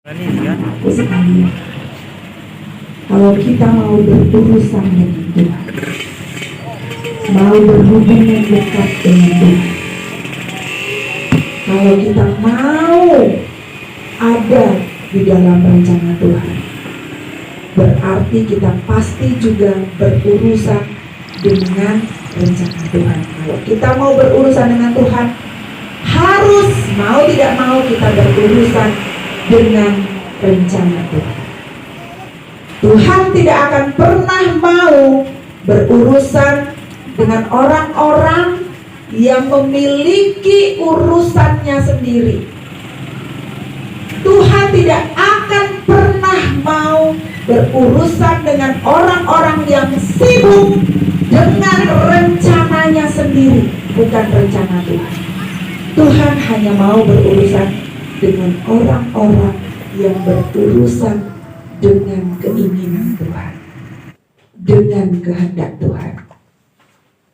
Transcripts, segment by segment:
Sekali, kalau kita mau berurusan dengan Tuhan, mau berhubungan dekat dengan Tuhan, kalau kita mau ada di dalam rencana Tuhan, berarti kita pasti juga berurusan dengan rencana Tuhan. Kalau kita mau berurusan dengan Tuhan, harus mau tidak mau kita berurusan dengan rencana Tuhan. Tuhan tidak akan pernah mau berurusan dengan orang-orang yang memiliki urusannya sendiri. Tuhan tidak akan pernah mau berurusan dengan orang-orang yang sibuk dengan rencananya sendiri, bukan rencana Tuhan. Tuhan hanya mau berurusan dengan orang-orang yang berurusan dengan keinginan Tuhan, dengan kehendak Tuhan.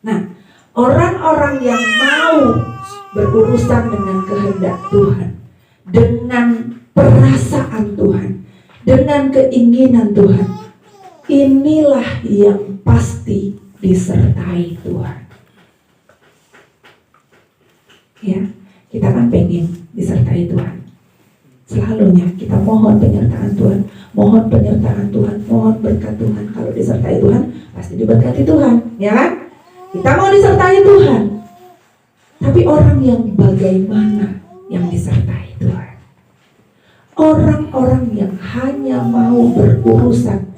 Nah, orang-orang yang mau berurusan dengan kehendak Tuhan, dengan perasaan Tuhan, dengan keinginan Tuhan, inilah yang pasti disertai Tuhan. Ya, kita kan pengen disertai Tuhan. Selalunya kita mohon penyertaan Tuhan, mohon penyertaan Tuhan, mohon berkat Tuhan. Kalau disertai Tuhan, pasti diberkati Tuhan, ya kan? Kita mau disertai Tuhan. Tapi orang yang bagaimana yang disertai Tuhan? Orang-orang yang hanya mau berurusan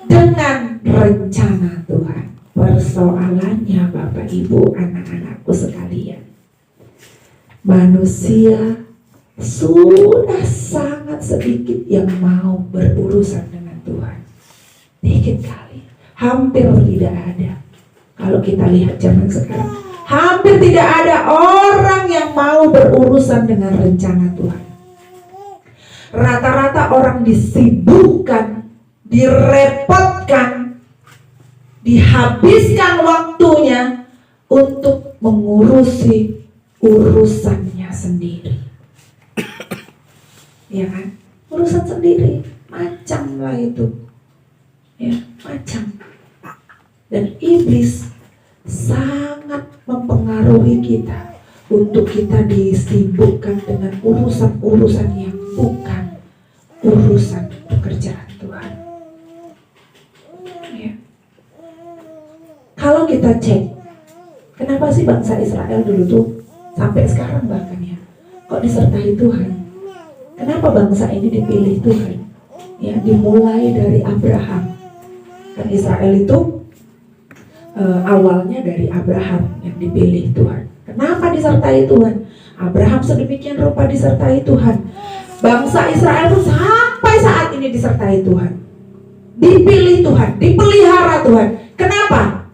dengan rencana Tuhan. Persoalannya Bapak Ibu, anak-anakku sekalian, manusia sudah sangat sedikit yang mau berurusan dengan Tuhan. Dikit kali, hampir tidak ada. Kalau kita lihat zaman sekarang, hampir tidak ada orang yang mau berurusan dengan rencana Tuhan. Rata-rata orang disibukkan, direpotkan, dihabiskan waktunya untuk mengurusi urusannya sendiri. Ya kan? Urusan sendiri, macam lah itu. Ya, macam. Dan iblis sangat mempengaruhi kita untuk kita disibukkan dengan urusan-urusan yang bukan urusan pekerjaan Tuhan. Ya. Kalau kita cek, kenapa sih bangsa Israel dulu tuh sampai sekarang bahkan ya, kok disertai Tuhan? Kenapa bangsa ini dipilih Tuhan? Ya, dimulai dari Abraham. Kan Israel itu awalnya dari Abraham yang dipilih Tuhan. Kenapa disertai Tuhan? Abraham sedemikian rupa disertai Tuhan. Bangsa Israel itu sampai saat ini disertai Tuhan. Dipilih Tuhan, dipelihara Tuhan. Kenapa?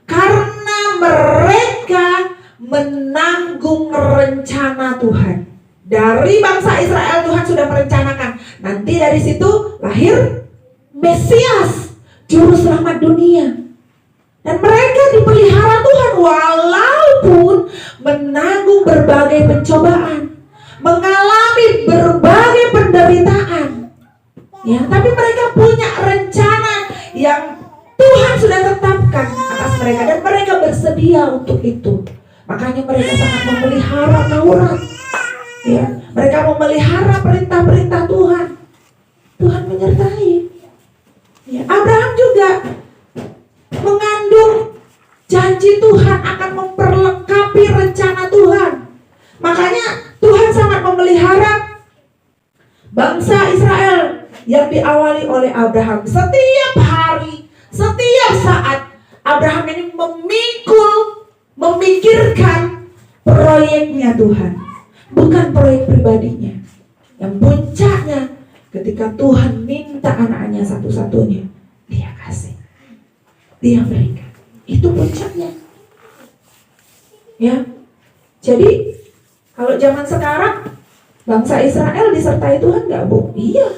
Karena mereka menanggung rencana Tuhan. Dari bangsa Israel Tuhan sudah merencanakan, nanti dari situ lahir Mesias, juru selamat dunia. Dan mereka dipelihara Tuhan walaupun menanggung berbagai pencobaan, mengalami berbagai penderitaan. Ya, tapi mereka punya rencana yang Tuhan sudah tetapkan atas mereka dan mereka bersedia untuk itu. Makanya mereka sangat memelihara Taurat. Ya, mereka memelihara perintah-perintah Tuhan. Tuhan menyertai. Ya, Abraham juga mengandung janji Tuhan akan memperlengkapi rencana Tuhan. Makanya Tuhan sangat memelihara bangsa Israel yang diawali oleh Abraham. Setiap hari, setiap saat Abraham ini memikirkan proyeknya Tuhan. Bukan proyek pribadinya. Yang puncaknya ketika Tuhan minta anaknya satu-satunya, dia kasih, dia berikan. Itu puncaknya. Ya. Jadi kalau zaman sekarang bangsa Israel disertai Tuhan nggak, Bu? Iya.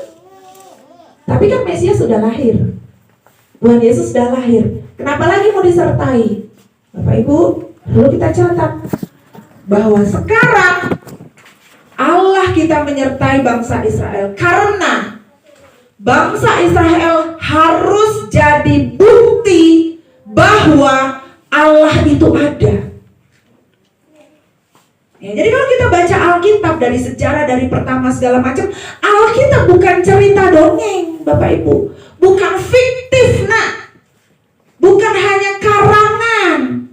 Tapi kan Mesias sudah lahir. Tuhan Yesus sudah lahir. Kenapa lagi mau disertai? Bapak Ibu, perlu kita catat bahwa sekarang Allah kita menyertai bangsa Israel karena bangsa Israel harus jadi bukti bahwa Allah itu ada. Ya, jadi kalau kita baca Alkitab dari sejarah, dari pertama segala macam, Alkitab bukan cerita dongeng, Bapak Ibu, bukan fiktif, bukan hanya karangan,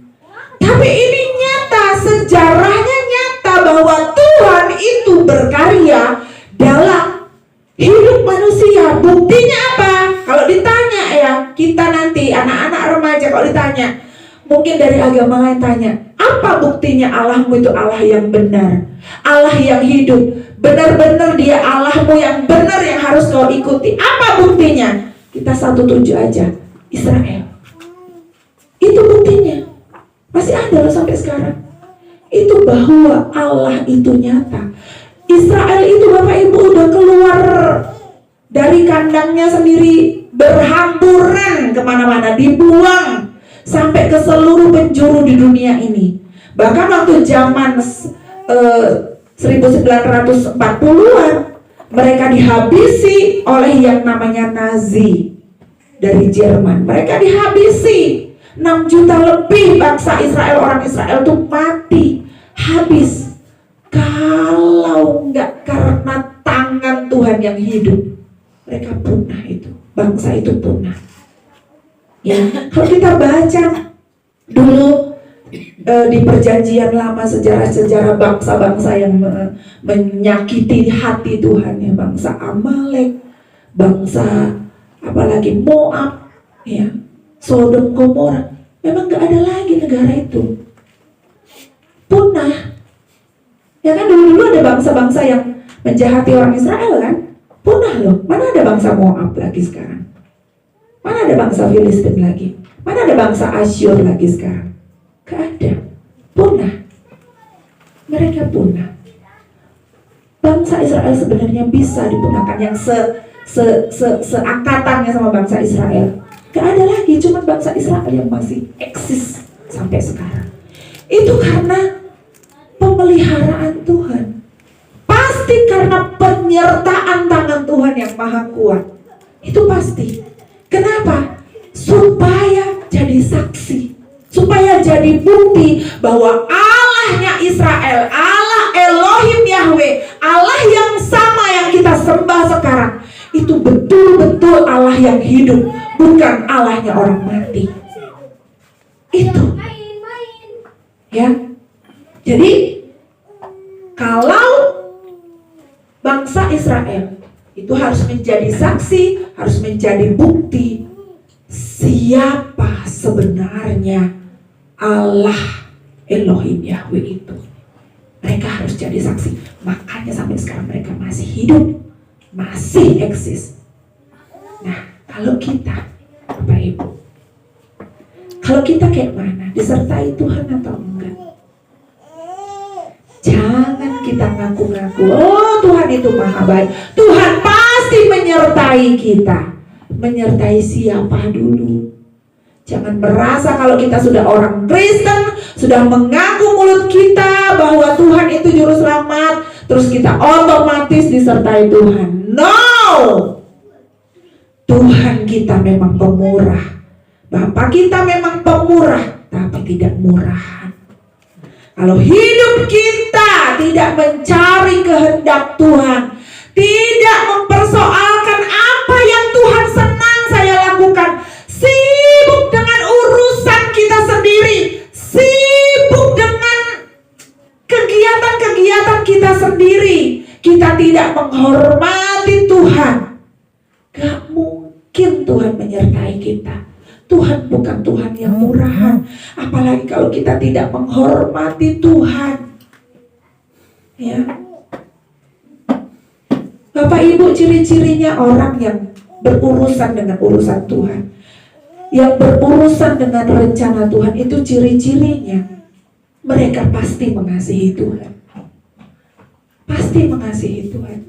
tapi ini nyata, sejarahnya nyata bahwa Tuhan itu berkarya dalam hidup manusia. Buktinya apa? Kalau ditanya ya, kita nanti anak-anak remaja kalau ditanya, mungkin dari agama lain tanya, apa buktinya Allahmu itu Allah yang benar, Allah yang hidup, benar-benar dia Allahmu yang benar yang harus kau ikuti. Apa buktinya? Kita satu tuju aja, Israel. Itu buktinya. Masih ada loh sampai sekarang. Itu bahwa Allah itu nyata. Israel itu Bapak Ibu udah keluar dari kandangnya sendiri, berhamburan kemana-mana, dibuang sampai ke seluruh penjuru di dunia ini. Bahkan waktu zaman 1940-an mereka dihabisi oleh yang namanya Nazi dari Jerman. Mereka dihabisi, 6 juta lebih bangsa Israel, orang Israel tuh mati, habis. Kalau enggak karena tangan Tuhan yang hidup, mereka punah itu, bangsa itu punah. Ya, kalau kita baca dulu di perjanjian lama sejarah-sejarah bangsa-bangsa yang menyakiti hati Tuhan, ya, bangsa Amalek, bangsa apalagi Moab, ya, Sodom Gomora, memang gak ada lagi negara itu, punah. Ya kan dulu ada bangsa-bangsa yang menjahati orang Israel kan, punah loh. Mana ada bangsa Moab lagi sekarang? Mana ada bangsa Filistin lagi? Mana ada bangsa Asyur lagi sekarang? Gak ada, punah. Mereka punah. Bangsa Israel sebenarnya bisa dipunahkan, yang seangkatannya sama bangsa Israel. Gak ada lagi, cuma bangsa Israel yang masih eksis sampai sekarang. Itu karena pemeliharaan Tuhan. Pasti karena penyertaan tangan Tuhan yang maha kuat. Itu pasti. Kenapa? Supaya jadi saksi, supaya jadi bukti bahwa Allahnya Israel, Allah Elohim Yahweh, Allah yang sama yang kita sembah sekarang, itu betul-betul Allah yang hidup, bukan Allahnya orang mati. Itu. Ya. Jadi kalau bangsa Israel itu harus menjadi saksi, harus menjadi bukti siapa sebenarnya Allah Elohim Yahweh itu. Mereka harus jadi saksi. Makanya sampai sekarang mereka masih hidup, masih eksis. Nah, kalau kita, Bapak Ibu, kalau kita kayak mana? Disertai Tuhan atau enggak? Jangan kita ngaku-ngaku, oh Tuhan itu maha baik, Tuhan pasti menyertai kita. Menyertai siapa dulu? Jangan merasa kalau kita sudah orang Kristen, sudah mengaku mulut kita bahwa Tuhan itu juru selamat, terus kita otomatis disertai Tuhan. No! Tuhan kita memang pemurah, Bapa kita memang pemurah, tapi tidak murahan. Kalau hidup kita tidak mencari kehendak Tuhan, tidak mempersoalkan apa yang Tuhan senang saya lakukan, sibuk dengan urusan kita sendiri, sibuk dengan kegiatan-kegiatan kita sendiri, kita tidak menghormati Tuhan, gak mungkin Tuhan menyertai kita. Tuhan bukan Tuhan yang murahan. Apalagi kalau kita tidak menghormati Tuhan. Ya. Bapak Ibu, ciri-cirinya orang yang berurusan dengan urusan Tuhan, yang berurusan dengan rencana Tuhan, itu ciri-cirinya mereka pasti mengasihi Tuhan. Pasti mengasihi Tuhan.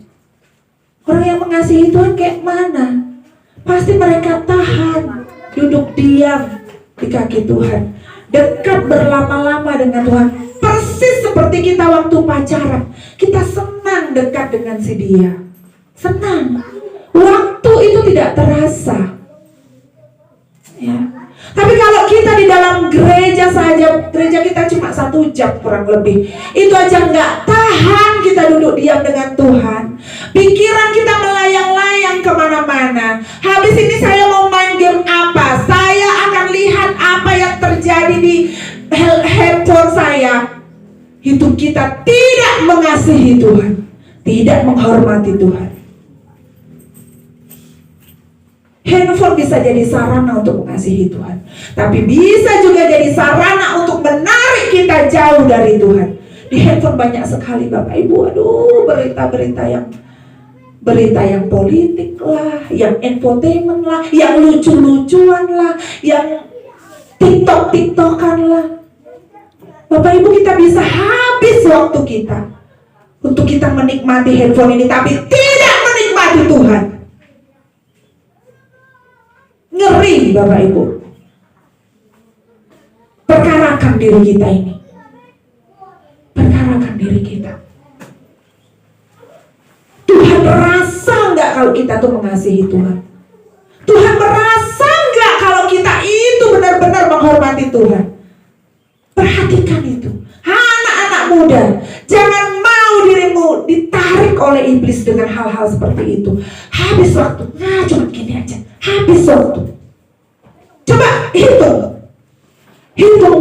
Orang yang mengasihi Tuhan kayak mana? Pasti mereka tahan, duduk diam di kaki Tuhan, dekat berlama-lama dengan Tuhan, Persis seperti kita waktu pacaran, kita senang dekat dengan si dia, senang. Waktu itu tidak terasa, ya. Tapi kalau kita di dalam gereja saja, gereja kita cuma 1 jam kurang lebih, itu aja nggak tahan kita duduk diam dengan Tuhan. Pikiran kita melayang-layang kemana-mana. Habis ini saya mau main game apa? Saya akan lihat apa yang terjadi di handphone saya. Hidup kita tidak mengasihi Tuhan, tidak menghormati Tuhan. Handphone bisa jadi sarana untuk mengasihi Tuhan, tapi bisa juga jadi sarana untuk menarik kita jauh dari Tuhan. Di handphone banyak sekali Bapak Ibu, aduh, berita-berita yang politik lah, yang infotainment lah, yang lucu-lucuan lah, yang tiktok-tiktokan lah. Bapak Ibu, kita bisa habis waktu kita untuk kita menikmati handphone ini, tapi tidak menikmati Tuhan. Ngeri Bapak Ibu. Perkarakan diri kita ini. Perkarakan diri kita. Tuhan merasa nggak kalau kita tuh mengasihi Tuhan? Tuhan merasa nggak kalau kita itu benar-benar menghormati Tuhan? Perhatikan itu. Anak-anak muda, jangan mau dirimu ditarik oleh iblis dengan hal-hal seperti itu. Habis waktu, nah cuma gini aja. Habis waktu. Coba hitung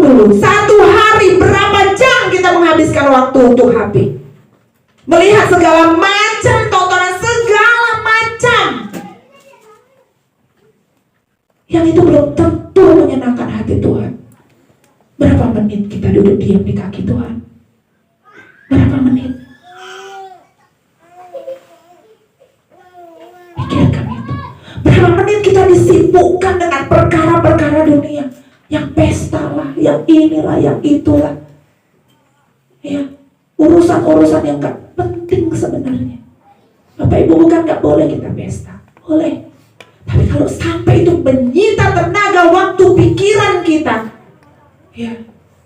dulu, 1 hari berapa jam kita menghabiskan waktu untuk HP. Melihat segala macam tontonan, segala macam, yang itu belum tentu menyenangkan hati Tuhan. Berapa menit kita duduk diam di kaki Tuhan? Berapa menit? Pikirkan itu. Berapa menit kita disibukkan dengan perkara-perkara dunia, yang pesta lah, yang inilah, yang itulah, ya, urusan-urusan yang gak penting sebenarnya. Bapak Ibu, bukan gak boleh kita pesta, boleh. Tapi kalau sampai itu menyita tenaga, waktu, pikiran kita, ya,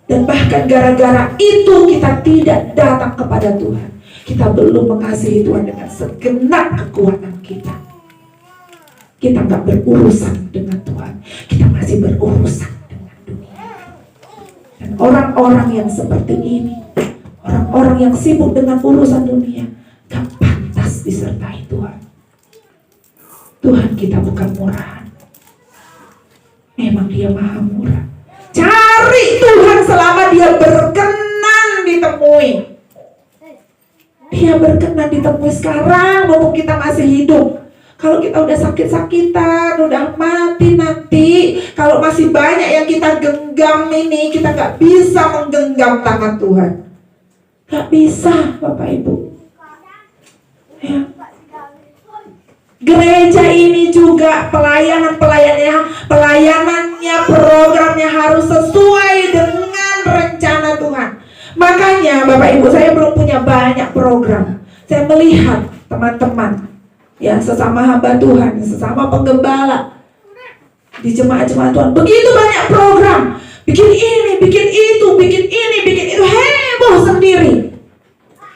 dan bahkan gara-gara itu kita tidak datang kepada Tuhan, kita belum mengasihi Tuhan dengan segenap kekuatan kita. Kita gak berurusan dengan Tuhan, kita masih berurusan dengan dunia. Dan orang-orang yang seperti ini, orang-orang yang sibuk dengan urusan dunia, gak pantas disertai Tuhan. Tuhan kita bukan murahan, memang Dia maha murah. Cari Tuhan selama Dia berkenan ditemui. Dia berkenan ditemui sekarang, mumpung kita masih hidup. Kalau kita udah sakit-sakitan, udah mati nanti, kalau masih banyak yang kita genggam ini, kita gak bisa menggenggam tangan Tuhan. Gak bisa Bapak Ibu, ya. Gereja ini juga pelayanannya, programnya harus sesuai dengan rencana Tuhan. Makanya Bapak Ibu, saya belum punya banyak program. Saya melihat teman-teman, ya, sesama hamba Tuhan, sesama penggembala di jemaat-jemaat Tuhan, begitu banyak program, bikin ini, bikin itu, bikin ini, bikin itu, heboh sendiri.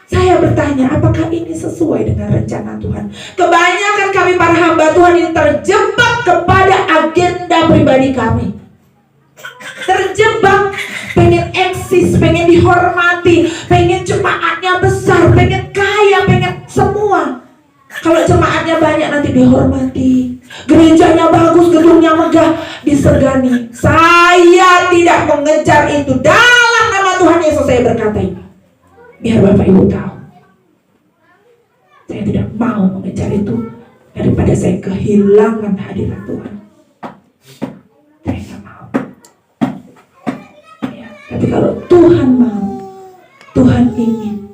Saya bertanya, apakah ini sesuai dengan rencana Tuhan? Kebanyakan kami para hamba Tuhan ini terjebak kepada agenda pribadi kami. Terjebak, pengen eksis, pengen dihormati, pengen jemaatnya besar, pengen kaya, pengen semua. Kalau jemaatnya banyak nanti dihormati, gerejanya bagus, gedungnya megah, disegani. Saya tidak mengejar itu. Dalam nama Tuhan Yesus saya berkata ini, biar Bapak Ibu tahu, saya tidak mau mengejar itu daripada saya kehilangan hadirat Tuhan. Saya tidak mau, ya. Tapi kalau Tuhan mau, Tuhan ingin,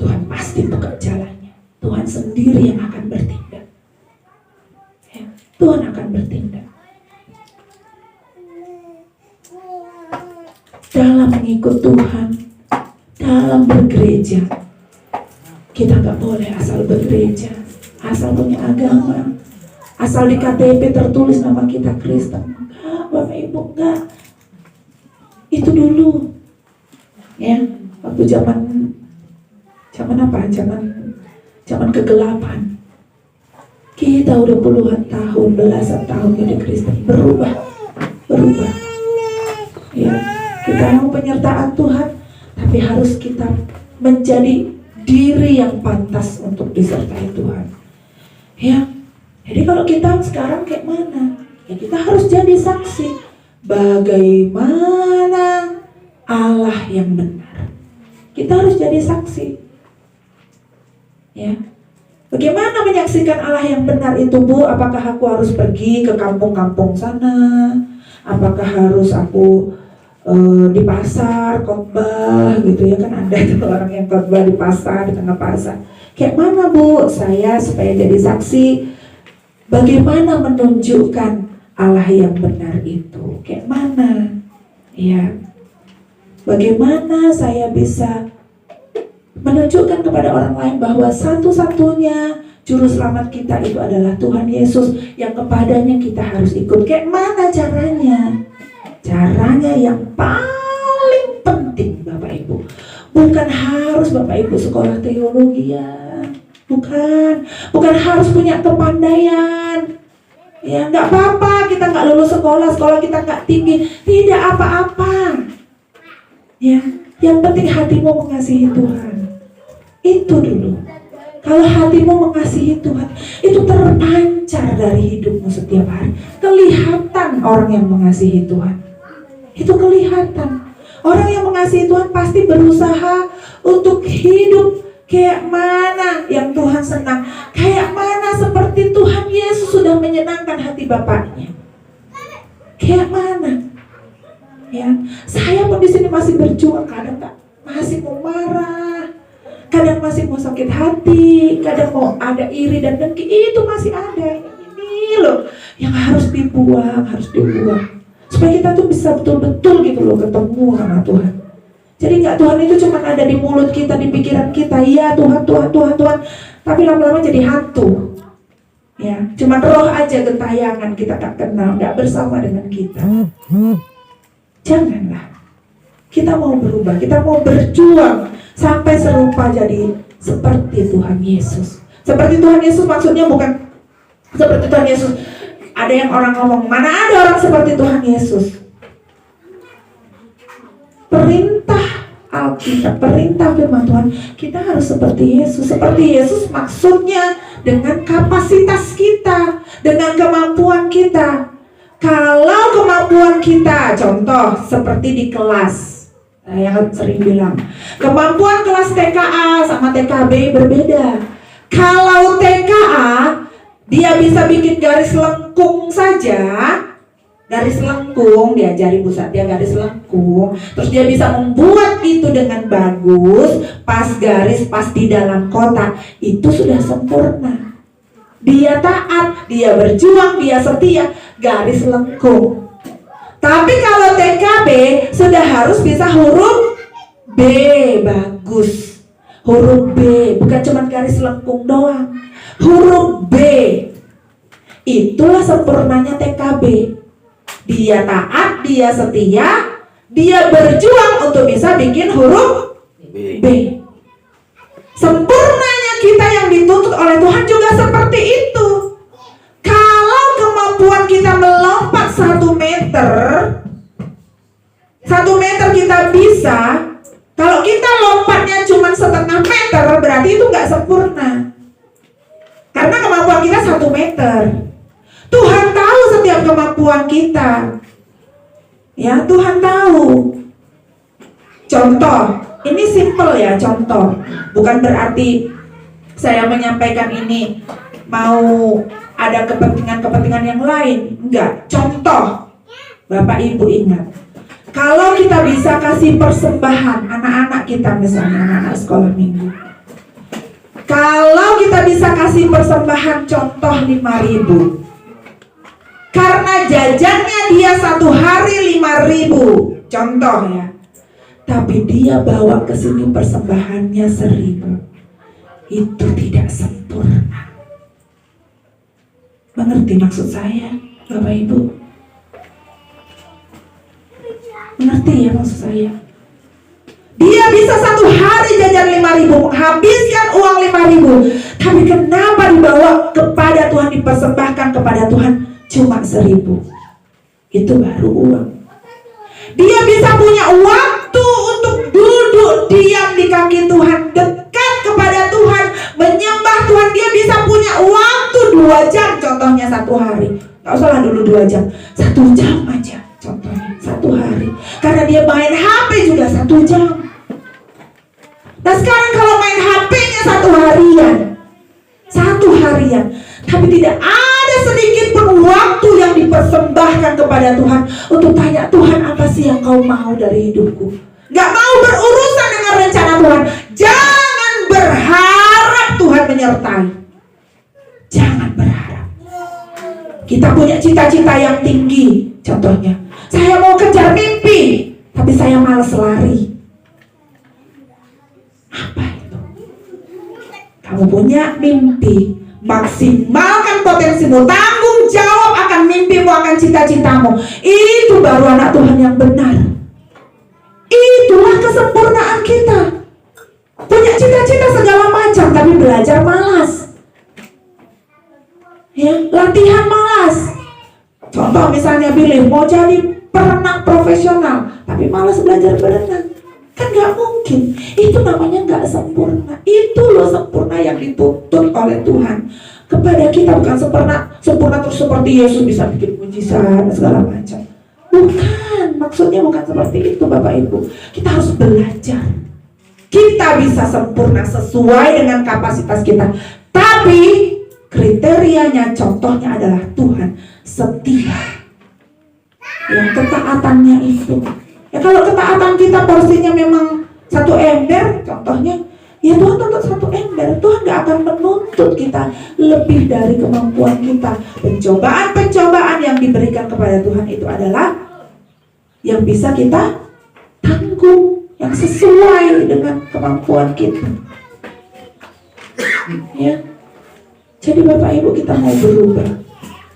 Tuhan pasti buka jalannya. Tuhan sendiri yang akan bertindak, ya. Tuhan akan bertindak. Dalam mengikut Tuhan, dalam bergereja, kita gak boleh asal bergereja, asal punya agama, asal di KTP tertulis nama kita Kristen. Enggak, Bapak Ibu, enggak. Itu dulu, ya. waktu zaman apa? Zaman kegelapan. Kita udah puluhan tahun, belasan tahun jadi Kristen, berubah. Ya, kita mau penyertaan Tuhan, tapi harus kita menjadi diri yang pantas untuk disertai Tuhan. Ya, jadi kalau kita sekarang kayak mana? Ya kita harus jadi saksi bagaimana Allah yang benar. Kita harus jadi saksi. Ya. Bagaimana menyaksikan Allah yang benar itu, Bu? Apakah aku harus pergi ke kampung-kampung sana? Apakah harus aku di pasar khotbah gitu ya, kan ada tuh orang yang khotbah di pasar, di tengah pasar. Kayak mana, Bu? Saya supaya jadi saksi bagaimana menunjukkan Allah yang benar itu? Kayak mana? Ya. Bagaimana saya bisa menunjukkan kepada orang lain bahwa satu-satunya juru selamat kita itu adalah Tuhan Yesus, yang kepadanya kita harus ikut. Kayak mana caranya? Caranya yang paling penting, Bapak Ibu, bukan harus Bapak Ibu sekolah teologi ya, bukan harus punya kepandaian. Ya nggak apa-apa kita nggak lulus sekolah kita nggak tinggi, tidak apa-apa. Ya, yang penting hatimu mengasihi Tuhan. Itu dulu. Kalau hatimu mengasihi Tuhan, itu terpancar dari hidupmu setiap hari. Kelihatan orang yang mengasihi Tuhan. Itu kelihatan. Orang yang mengasihi Tuhan pasti berusaha untuk hidup kayak mana yang Tuhan senang. Kayak mana seperti Tuhan Yesus sudah menyenangkan hati Bapaknya. Kayak mana? Ya, saya pun di sini masih berjuang, kadang masih mau marah, kadang masih mau sakit hati, kadang mau ada iri dan dengki, itu masih ada. Ini loh yang harus dibuang, supaya kita tuh bisa betul-betul gitu loh ketemu sama Tuhan. Jadi nggak Tuhan itu cuma ada di mulut kita, di pikiran kita, iya Tuhan, tapi lama-lama jadi hantu. Ya, cuma roh aja gentayangan, kita tak kenal, nggak bersama dengan kita. Janganlah. Kita mau berubah, kita mau berjuang sampai serupa jadi seperti Tuhan Yesus. Seperti Tuhan Yesus maksudnya bukan seperti Tuhan Yesus. Ada yang orang ngomong, mana ada orang seperti Tuhan Yesus? Perintah Alkitab, perintah firman Tuhan, kita harus seperti Yesus. Seperti Yesus maksudnya dengan kapasitas kita, dengan kemampuan kita. Kalau kemampuan kita, contoh seperti di kelas, saya sering bilang, kemampuan kelas TKA sama TKB berbeda. Kalau TKA, dia bisa bikin garis lengkung saja, garis lengkung, diajari Bu Satya garis lengkung, terus dia bisa membuat itu dengan bagus, pas garis, pas di dalam kotak, itu sudah sempurna. Dia taat, dia berjuang, dia setia, garis lengkung. Tapi kalau TKB sudah harus bisa huruf B, bagus. Huruf B, bukan cuma garis lengkung doang. Huruf B, itulah sempurnanya TKB. Dia taat, dia setia, dia berjuang untuk bisa bikin huruf B. Sempurnanya kita yang dituntut oleh Tuhan juga seperti itu. Kalau kemampuan kita melompat 1 meter, 1 meter kita bisa. Kalau kita lompatnya cuma 1/2 meter, berarti itu nggak sempurna. Karena kemampuan kita 1 meter. Tuhan tahu setiap kemampuan kita. Ya, Tuhan tahu. Contoh, ini simple ya, contoh. Bukan berarti saya menyampaikan ini mau ada kepentingan-kepentingan yang lain. Enggak, contoh. Bapak Ibu ingat, kalau kita bisa kasih persembahan anak-anak kita, misalnya anak-anak sekolah minggu, kalau kita bisa kasih persembahan contoh 5.000, karena jajannya dia 1 hari 5.000, contoh ya, tapi dia bawa ke sini persembahannya 1.000, itu tidak sempurna. Mengerti maksud saya, Bapak Ibu? Mengerti ya maksud saya? Dia bisa bisa satu hari jajan 5.000, habiskan uang 5.000, tapi kenapa dibawa kepada Tuhan, dipersembahkan kepada Tuhan cuma 1.000? Itu baru uang. Dia bisa punya waktu untuk duduk diam di kaki Tuhan, dekat kepada Tuhan, menyembah Tuhan. Dia bisa punya waktu 2 jam contohnya satu hari. Gak usah lah dulu 2 jam, 1 jam aja contohnya satu hari. Karena dia main HP juga 1 jam. Nah sekarang kalau main HP-nya 1 harian, tapi tidak ada sedikit pun waktu yang dipersembahkan kepada Tuhan untuk tanya, Tuhan apa sih yang kau mau dari hidupku? Gak mau berurusan dengan rencana Tuhan. Jangan berharap Tuhan menyertai. Jangan berharap. Kita punya cita-cita yang tinggi. Contohnya, saya mau kejar mimpi, tapi saya malas lari. Apa itu? Kamu punya mimpi, maksimalkan potensimu, tanggung jawab akan mimpimu, akan cita-citamu. Itu baru anak Tuhan yang benar. Itulah kesempurnaan kita. Punya cita-cita segala macam, tapi belajar malas. Ya, latihan malas. Contoh misalnya Billy mau jadi perenang profesional, tapi malas belajar berenang. Kan gak mungkin. Itu namanya gak sempurna. Itu loh sempurna yang dituntut oleh Tuhan kepada kita. Bukan sempurna terus seperti Yesus bisa bikin mujizat dan segala macam. Bukan, maksudnya bukan seperti itu Bapak Ibu. Kita harus belajar. Kita bisa sempurna sesuai dengan kapasitas kita, tapi kriterianya, contohnya adalah Tuhan setia. Yang ketaatannya itu. Ya kalau ketaatan kita porsinya memang 1 ember, contohnya, ya Tuhan tuntut 1 ember. Tuhan gak akan menuntut kita lebih dari kemampuan kita. Pencobaan-pencobaan yang diberikan kepada Tuhan itu adalah yang bisa kita tanggung, yang sesuai dengan kemampuan kita. Ya. Jadi Bapak Ibu, kita mau berubah,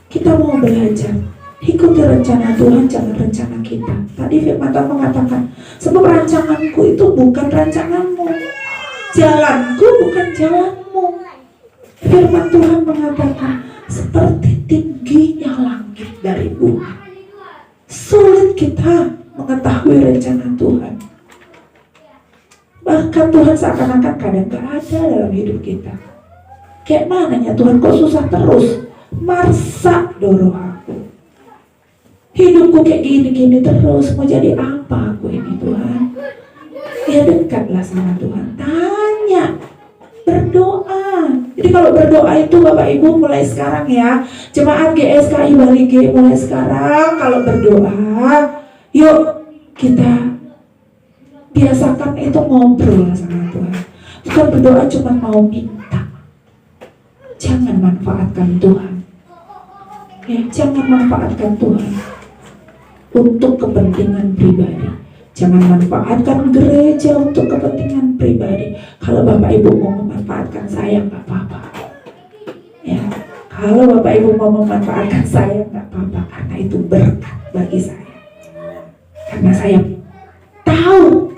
kita mau belajar, ikuti rencana Tuhan, jangan rencana kita. Tadi firman Tuhan mengatakan, sebab rancanganku itu bukan rancanganmu, jalanku bukan jalanmu. Firman Tuhan mengatakan, seperti tingginya langit dari bumi. Sulit kita mengetahui rencana Tuhan. Bahkan Tuhan seakan-akan kadang gak ada dalam hidup kita. Kayak mananya Tuhan kok susah terus? Marsa doroh aku. Hidupku kayak gini-gini terus, mau jadi apa aku ini Tuhan? Ya dekatlah sama Tuhan, tanya, berdoa. Jadi kalau berdoa itu Bapak Ibu mulai sekarang ya, jemaat GSKI Bali G, mulai sekarang kalau berdoa, yuk kita biasakan itu ngobrol sama Tuhan. Bukan berdoa cuma mau minta. Jangan manfaatkan Tuhan. Ya, jangan manfaatkan Tuhan untuk kepentingan pribadi. Jangan manfaatkan gereja untuk kepentingan pribadi. Kalau Bapak Ibu mau memanfaatkan saya, nggak apa-apa. Ya, kalau Bapak Ibu mau memanfaatkan saya, nggak apa-apa, karena itu berkat bagi saya. Karena saya tahu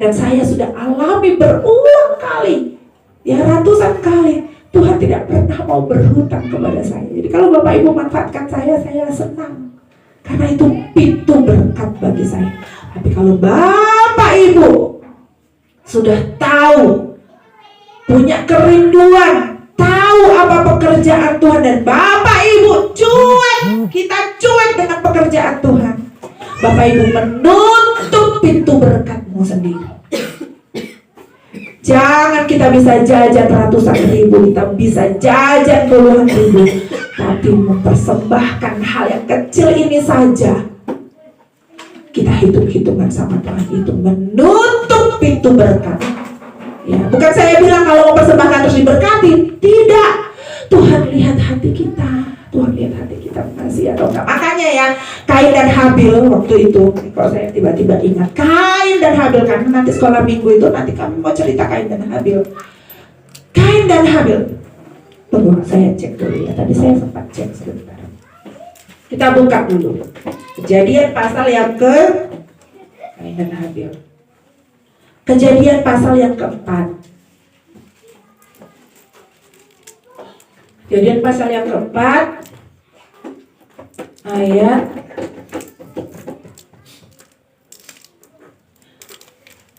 dan saya sudah alami berulang kali, ya ratusan kali. Tuhan tidak pernah mau berhutang kepada saya. Jadi kalau Bapak Ibu manfaatkan saya senang. Karena itu pintu berkat bagi saya. Tapi kalau Bapak Ibu sudah tahu, punya kerinduan, tahu apa pekerjaan Tuhan, dan Bapak Ibu cuek, kita cuek dengan pekerjaan Tuhan, Bapak Ibu menutup pintu berkatmu sendiri. Jangan kita bisa jajan ratusan ribu, kita bisa jajan puluhan ribu, tapi mempersembahkan hal yang kecil ini saja. Kita hitung-hitungan sama Tuhan, itu menutup pintu berkat. Ya, bukan saya bilang kalau mempersembahkan terus diberkati, tidak. Tuhan lihat hati kita, Tuhan lihat hati kita masih atau enggak. Makanya ya, Kain dan Habil waktu itu, kalau saya tiba-tiba ingat Kain dan Habil, karena nanti sekolah minggu itu nanti kami mau cerita Kain dan Habil. Kain dan Habil. Tunggu, saya cek dulu ya. Tadi saya sempat cek sebentar. Kita buka dulu Kejadian pasal yang ke Kain dan Habil. Kejadian pasal yang keempat. Kejadian pasal yang keempat ayat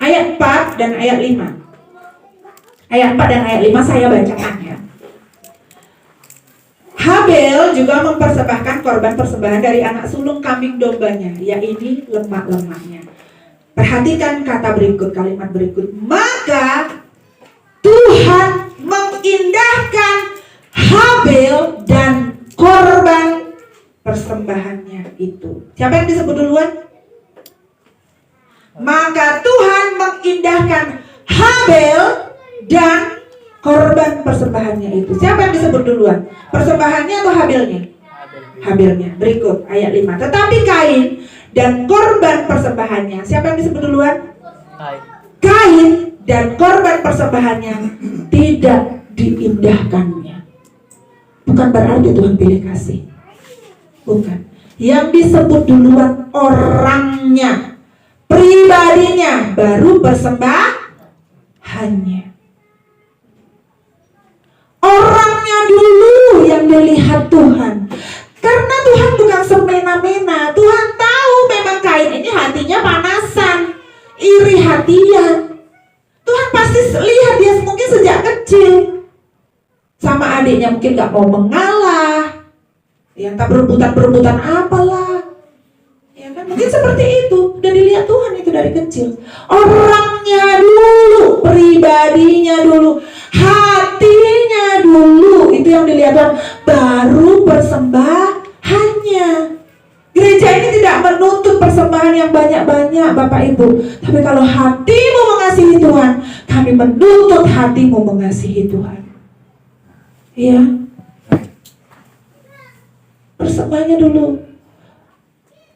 4 dan ayat 5. Ayat 4 dan ayat 5 saya bacakan ya. Habel juga mempersembahkan korban persembahan dari anak sulung kambing dombanya, yaitu lemak-lemaknya. Perhatikan kata berikut, kalimat berikut. Maka Tuhan mengindahkan Habel dan korban persembahannya itu. Siapa yang disebut duluan? Maka Tuhan mengindahkan Habel dan korban persembahannya itu. Siapa yang disebut duluan? Persembahannya atau Habelnya? Habelnya. Berikut ayat 5. Tetapi Kain dan korban persembahannya, siapa yang disebut duluan? Kain dan korban persembahannya tidak diindahkannya. Bukan berarti Tuhan pilih kasih. Bukan. Yang disebut duluan orangnya, pribadinya, baru persembahannya. Orangnya dulu yang dilihat Tuhan. Karena Tuhan bukan semena-mena. Tuhan tahu memang Kain ini hatinya panasan, iri hatian. Tuhan pasti lihat dia mungkin sejak kecil. Sama adiknya mungkin gak mau mengalah. Ya entah berebutan apalah. Ya kan mungkin seperti itu. Dan dilihat Tuhan itu dari kecil. Orangnya dulu, pribadinya dulu, hatinya dulu, itu yang dilihat Tuhan. Baru persembahannya. Gereja ini tidak menuntut persembahan yang banyak-banyak Bapak Ibu. Tapi kalau hatimu mengasihi Tuhan, kami menuntut hatimu mengasihi Tuhan. Ya, persembahannya dulu.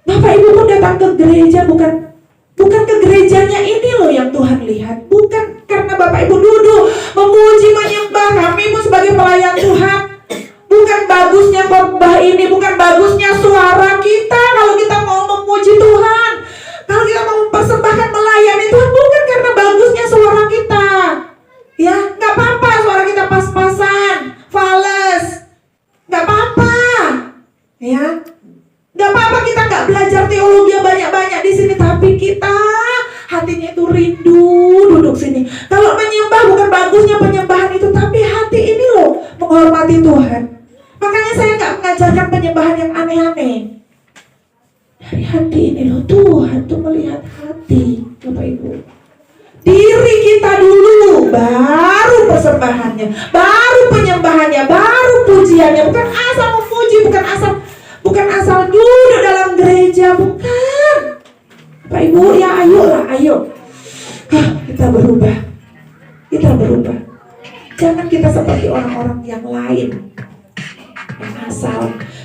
Bapak Ibu pun datang ke gereja bukan ke gerejanya ini loh yang Tuhan lihat. Bukan karena Bapak Ibu duduk memuji menyembah kami pun sebagai pelayan Tuhan. Bukan bagusnya khotbah ini, bukan bagusnya suara kita kalau kita mau memuji Tuhan. Kalau kita mau mempersembahkan melayani Tuhan, bukan karena bagusnya suara kita. Ya, nggak apa-apa suara kita pas-pasan, fales, nggak apa-apa. Ya, nggak apa-apa kita nggak belajar teologi banyak-banyak di sini, tapi kita hatinya itu rindu duduk sini. Kalau menyembah bukan bagusnya penyembahan itu, tapi hati ini loh menghormati Tuhan. Makanya saya nggak mengajarkan penyembahan yang aneh-aneh. Dari hati ini loh, Tuhan tuh melihat hati, Bapak Ibu. Diri kita dulu, baru persembahannya, baru penyembahanya, baru pujiannya. Bukan asal memuji, bukan asal duduk dalam gereja, bukan. Bapak Ibu, ya ayo. Kita berubah. Jangan kita seperti orang-orang yang lain.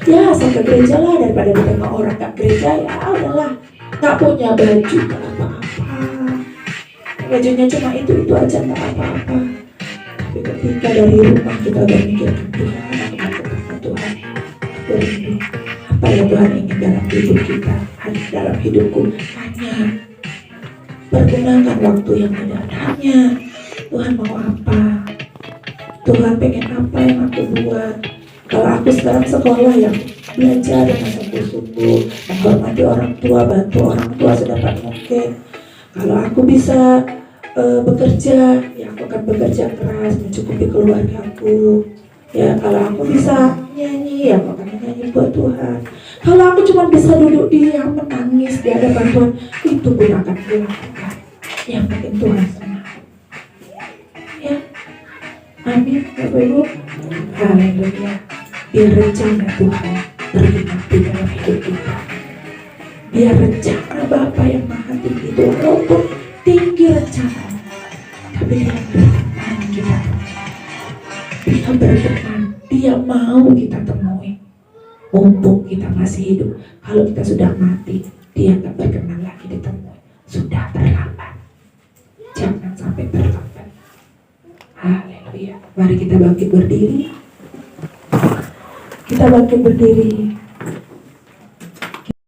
Yang asal ke gereja lah, daripada ditengok orang gak gereja, ya udahlah, gak punya baju, gak apa-apa, bajunya cuma itu aja, gak apa-apa. Tapi ketika dari rumah kita udah mikirkan Tuhan, aku mau ketemu Tuhan, berindu apa yang Tuhan ingin dalam hidup kita, dalam hidupku. Hanya pergunakan waktu yang ada. Hanya Tuhan mau apa, Tuhan pengen apa yang aku buat. Kalau aku sekarang sekolah yang belajar dengan sungguh-sungguh, menghormati orang tua, bantu orang tua sedapat mungkin. Kalau aku bisa bekerja, ya aku akan bekerja keras mencukupi keluargaku. Ya kalau aku bisa nyanyi, ya aku akan nyanyi buat Tuhan. Kalau aku cuma bisa duduk diam menangis di hadapan Tuhan, itu pun akan dilakukan. Yang penting Tuhan senang. Ya, amin, Bapak Ibu. Haleluya. Biar rencana Tuhan bergenapi dalam hidup kita. Biar rencana Bapa yang Maha Tinggi itu walaupun tinggi rencana, tapi Dia berkenan kita. Dia berkenan, Dia mau kita temui. Mumpung kita masih hidup. Kalau kita sudah mati, Dia tak berkenan lagi ditemui. Sudah terlambat. Jangan sampai terlambat. Haleluya. Mari kita bangkit berdiri. Kita bangkit berdiri.